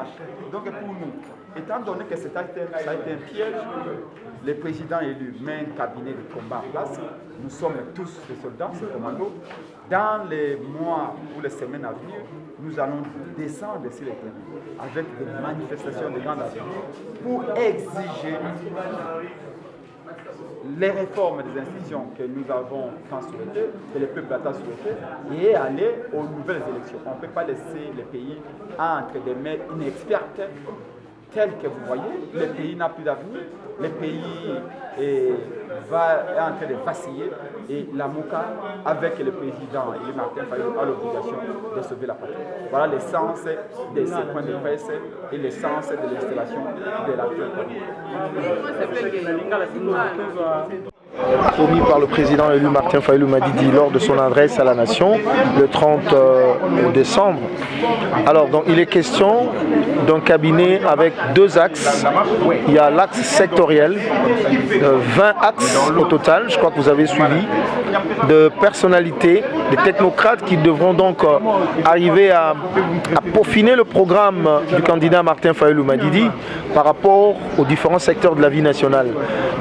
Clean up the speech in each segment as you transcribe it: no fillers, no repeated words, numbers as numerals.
caché. Donc pour nous, étant donné que ça a été un piège, les présidents élus mettent un cabinet de combat en place. Nous sommes tous des soldats, ces commandos. Dans les mois ou les semaines à venir, nous allons descendre sur les terrains avec des manifestations de grande avenue pour exiger les réformes des institutions que nous avons tant souhaitées, que le peuple a tant souhaité, et aller aux nouvelles élections. On ne peut pas laisser le pays entre des mains inexpertes telles que vous voyez. Le pays n'a plus d'avenir, le pays est en train de vaciller, et la MOUCA, avec le président et Martin Fayulu, a l'obligation de sauver la patrie. Voilà l'essence de ces points de presse et l'essence de l'installation de l'actuel gouvernement. Promis par le président élu Martin Fayulu Madidi lors de son adresse à la nation le 30 décembre. Alors, donc, il est question d'un cabinet avec deux axes. Il y a l'axe sectoriel, 20 axes au total, je crois que vous avez suivi, de personnalités, des technocrates qui devront donc arriver à peaufiner le programme du candidat Martin Fayulu Madidi par rapport aux différents secteurs de la vie nationale.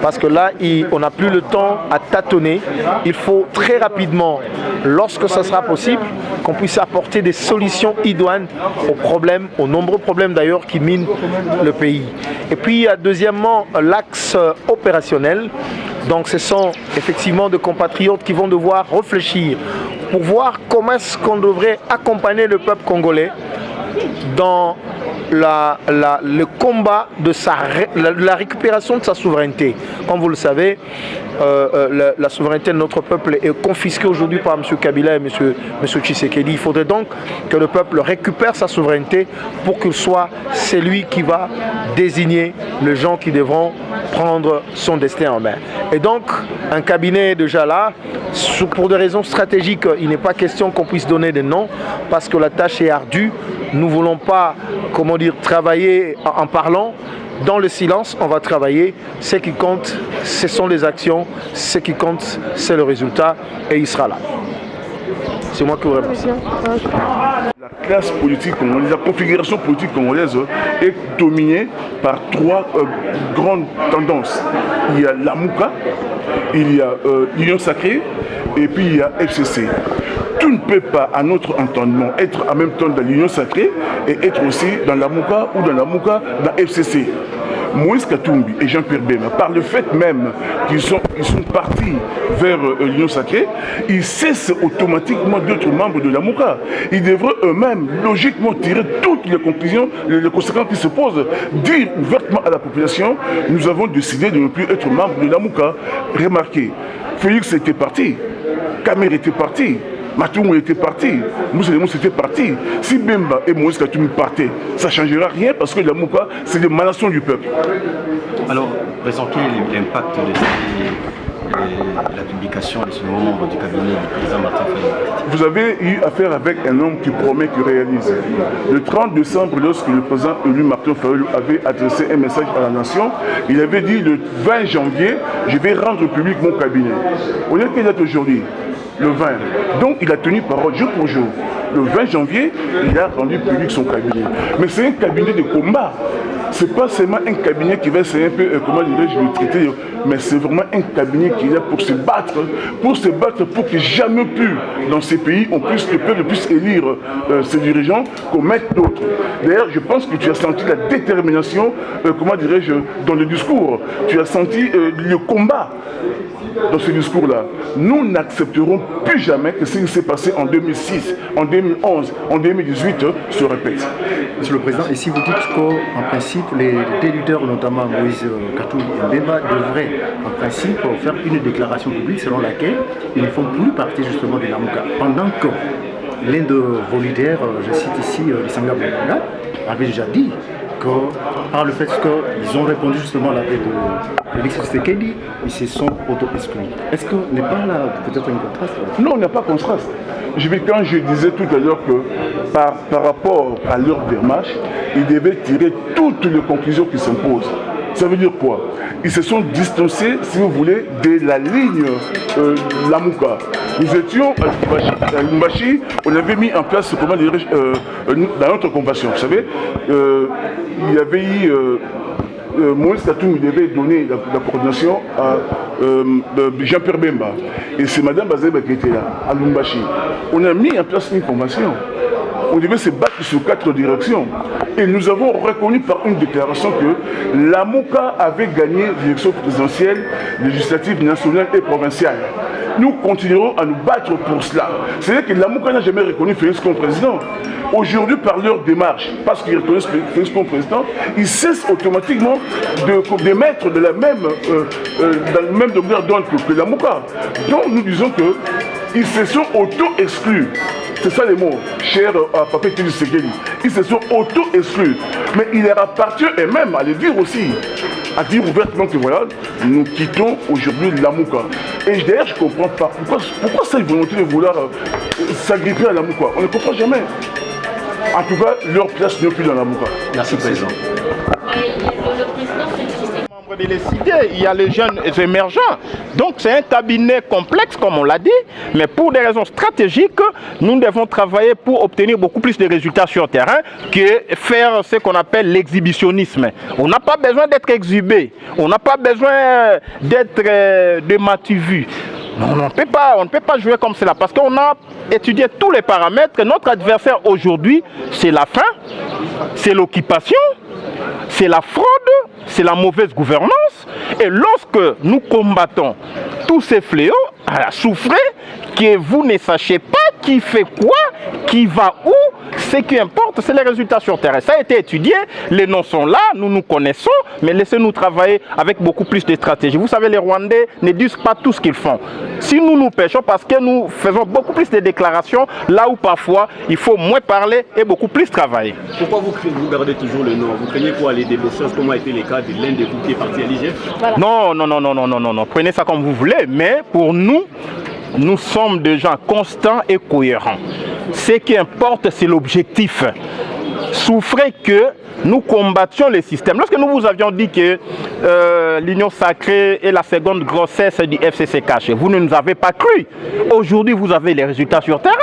Parce que là, on n'a plus le temps à tâtonner. Il faut très rapidement, lorsque ça sera possible, qu'on puisse apporter des solutions idoines aux problèmes, aux nombreux problèmes d'ailleurs qui minent le pays. Et puis, deuxièmement, l'axe opérationnel. Donc, ce sont effectivement des compatriotes qui vont devoir réfléchir pour voir comment est-ce qu'on devrait accompagner le peuple congolais dans le combat de la récupération de sa souveraineté. Comme vous le savez, la souveraineté de notre peuple est confisquée aujourd'hui par M. Kabila et M. Tshisekedi. Il faudrait donc que le peuple récupère sa souveraineté pour qu'il soit celui qui va désigner les gens qui devront prendre son destin en main. Et donc, un cabinet est déjà là. Pour des raisons stratégiques, il n'est pas question qu'on puisse donner des noms parce que la tâche est ardue. Nous ne voulons pas, comment dire, travailler en parlant. Dans le silence, on va travailler. Ce qui compte, ce sont les actions. Ce qui compte, c'est le résultat. Et il sera là. C'est moi qui vous réponds. La classe politique congolaise, la configuration politique congolaise est dominée par trois grandes tendances. Il y a la MOUCA, il y a l'Union Sacrée et puis il y a FCC. Tu ne peux pas, à notre entendement, être en même temps dans l'Union Sacrée et être aussi dans la MOUCA ou dans la MOUCA dans FCC. Moïse Katumbi et Jean-Pierre Bemba, par le fait même qu'ils sont partis vers l'Union Sacrée, ils cessent automatiquement d'être membres de la MOUCA. Ils devraient eux-mêmes logiquement tirer toutes les conclusions, les conséquences qui se posent, dire ouvertement à la population, nous avons décidé de ne plus être membres de la MOUCA. Remarquez, Félix était parti, Kamer était parti, Matoumou était parti, Moussa Moussa était parti. Si Bemba et Moïse Katumbi partaient, ça ne changera rien parce que la MOUCA, c'est l'émanation du peuple. Alors, présentez l'impact de la publication de ce nouveau membre du cabinet du président Martin Fayulu. Vous avez eu affaire avec un homme qui promet, qui réalise. Le 30 décembre, lorsque le président élu Martin Fayulu avait adressé un message à la nation, il avait dit le 20 janvier, je vais rendre public mon cabinet. On est quelle date aujourd'hui? Le 20. Donc il a tenu parole jour pour jour. Le 20 janvier, il a rendu public son cabinet. Mais c'est un cabinet de combat. Ce n'est pas seulement un cabinet qui va essayer un peu, comment dirais-je, le traiter, mais c'est vraiment un cabinet qui est là pour se battre pour que jamais plus dans ces pays, le peuple puisse élire ses dirigeants qu'on mette d'autres. D'ailleurs, je pense que tu as senti la détermination, comment dirais-je, dans le discours. Tu as senti le combat dans ce discours-là. Nous n'accepterons plus jamais que ce qui s'est passé en 2006, en 2011, en 2018 se répète. Monsieur le Président, et si vous dites qu'en principe, les deux leaders, notamment Moïse Katumbi et Bemba, devraient en principe faire une déclaration publique selon laquelle ils ne font plus partie justement de la MOUCA, pendant que l'un de vos leaders, je cite ici Lisanga Boulanga, avait déjà dit que par le fait qu'ils ont répondu justement à l'appel de Félix Tshisekedi, ils se sont auto-exclus. Est-ce que n'est pas là peut-être un contraste? Non, il n'y a pas de contraste. Quand je disais tout à l'heure que par rapport à leur démarche, ils devaient tirer toutes les conclusions qui s'imposent. Ça veut dire quoi? Ils se sont distancés, si vous voulez, de la ligne Lamouka. Nous étions à Lubumbashi, on avait mis en place, comment dire, dans notre compassion, vous savez, il y avait eu... Moïse Katoum devait donner la coordination à Jean-Pierre Bemba. Et c'est Mme Bazeba qui était là, à Lubumbashi. On a mis en place une convention. On devait se battre sur 4 directions. Et nous avons reconnu par une déclaration que la MOUCA avait gagné l'élection présidentielle, législative, nationale et provinciale. Nous continuerons à nous battre pour cela. C'est-à-dire que la MOUCA n'a jamais reconnu Félix comme président. Aujourd'hui, par leur démarche, parce qu'ils reconnaissent Félix comme président, ils cessent automatiquement de mettre de la même, dans le même degré d'onde que la MOUCA. Donc nous disons qu'ils se sont auto-exclus. C'est ça les mots, cher Papa Télé Sekeli. Ils se sont auto-exclus. Mais il leur appartient, et même à le dire aussi, à dire ouvertement que voilà, nous quittons aujourd'hui la MOUCA. Et d'ailleurs, je ne comprends pas. Pourquoi cette volonté de vouloir s'agripper à la MOUCA? On ne comprend jamais. En tout cas, leur place n'est plus dans la MOUCA. Merci, Président. Le président de décider, il y a les jeunes émergents. Donc c'est un cabinet complexe, comme on l'a dit, mais pour des raisons stratégiques, nous devons travailler pour obtenir beaucoup plus de résultats sur le terrain que faire ce qu'on appelle l'exhibitionnisme. On n'a pas besoin d'être exhibé, on n'a pas besoin d'être de matu-vu. On ne peut pas jouer comme cela parce qu'on a étudié tous les paramètres. Notre adversaire aujourd'hui, c'est la faim, c'est l'occupation, c'est la fraude, c'est la mauvaise gouvernance. Et lorsque nous combattons tous ces fléaux, souffrez que vous ne sachiez pas qui fait quoi, qui va où. Ce qui importe, c'est les résultats sur terrain. Ça a été étudié, les noms sont là, nous nous connaissons, mais laissez-nous travailler avec beaucoup plus de stratégie. Vous savez, les Rwandais ne disent pas tout ce qu'ils font. Si nous nous pêchons, parce que nous faisons beaucoup plus de déclarations, là où parfois il faut moins parler et beaucoup plus travailler. Pourquoi vous gardez toujours le nom? Vous craignez quoi les débauchages, comme a été le cas de l'un des vous qui est parti à l'IGF? Voilà. Non, prenez ça comme vous voulez, mais pour nous, nous sommes des gens constants et cohérents. Ce qui importe, c'est l'objectif. Souffrez que nous combattions les systèmes. Lorsque nous vous avions dit que l'union sacrée est la seconde grossesse du FCC caché, vous ne nous avez pas cru. Aujourd'hui, vous avez les résultats sur terrain.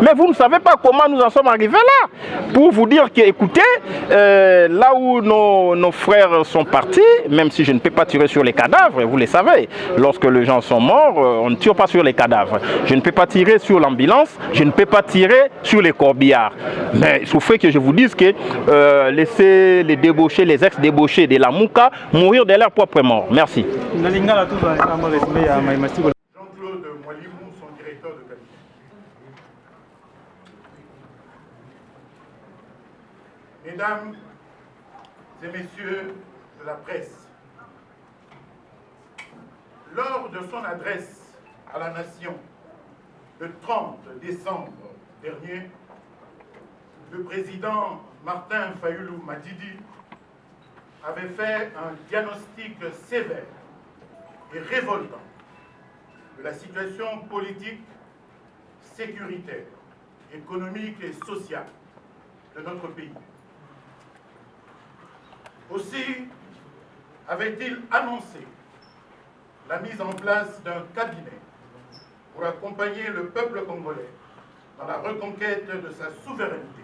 Mais vous ne savez pas comment nous en sommes arrivés là. Pour vous dire que, écoutez, là où nos frères sont partis, même si je ne peux pas tirer sur les cadavres, vous le savez, lorsque les gens sont morts, on ne tire pas sur les cadavres. Je ne peux pas tirer sur l'ambulance, je ne peux pas tirer sur les corbillards. Mais il faut que je vous dise que laissez les débauchés, les ex-débauchés de la MOUCA mourir de leur propre mort. Merci. Jean-Claude Mwalimou, son directeur de cabinet. Mesdames et messieurs de la presse, lors de son adresse à la nation le 30 décembre dernier, le président Martin Fayulu Madidi avait fait un diagnostic sévère et révoltant de la situation politique, sécuritaire, économique et sociale de notre pays. Aussi avait-il annoncé la mise en place d'un cabinet pour accompagner le peuple congolais dans la reconquête de sa souveraineté.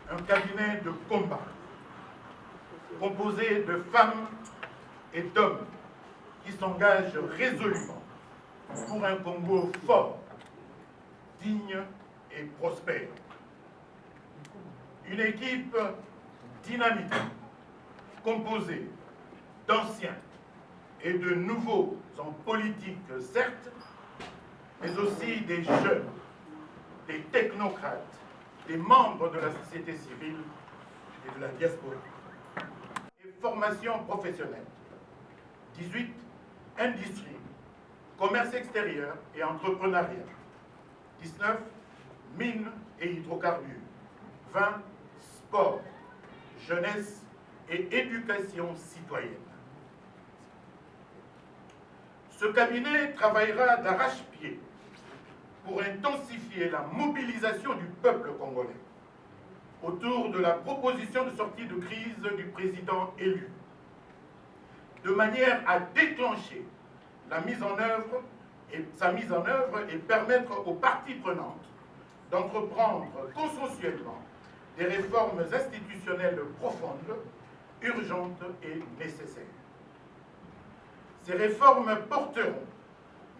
Un cabinet de combat composé de femmes et d'hommes qui s'engagent résolument pour un Congo fort, digne et prospère. Une équipe dynamique, composée d'anciens et de nouveaux en politique, certes, mais aussi des jeunes, des technocrates, des membres de la société civile et de la diaspora. Et formation professionnelle, 18, industrie, commerce extérieur et entrepreneuriat, 19, mines et hydrocarbures, 20, sport, jeunesse et éducation citoyenne. Ce cabinet travaillera d'arrache-pied pour intensifier la mobilisation du peuple congolais autour de la proposition de sortie de crise du président élu, de manière à déclencher sa mise en œuvre et permettre aux parties prenantes d'entreprendre consensuellement des réformes institutionnelles profondes, urgentes et nécessaires. Ces réformes porteront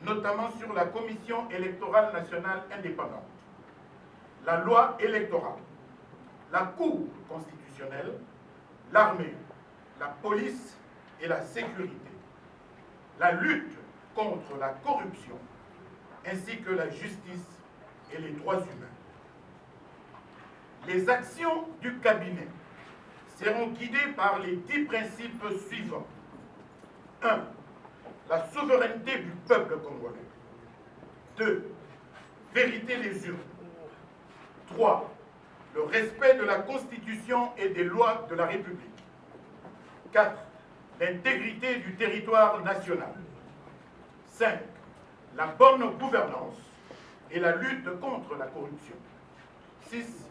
notamment sur la Commission électorale nationale indépendante, la loi électorale, la Cour constitutionnelle, l'armée, la police et la sécurité, la lutte contre la corruption, ainsi que la justice et les droits humains. Les actions du cabinet seront guidées par les 10 principes suivants. 1. La souveraineté du peuple congolais. 2. Vérité des urnes. 3. Le respect de la Constitution et des lois de la République. 4. L'intégrité du territoire national. 5. La bonne gouvernance et la lutte contre la corruption. 6.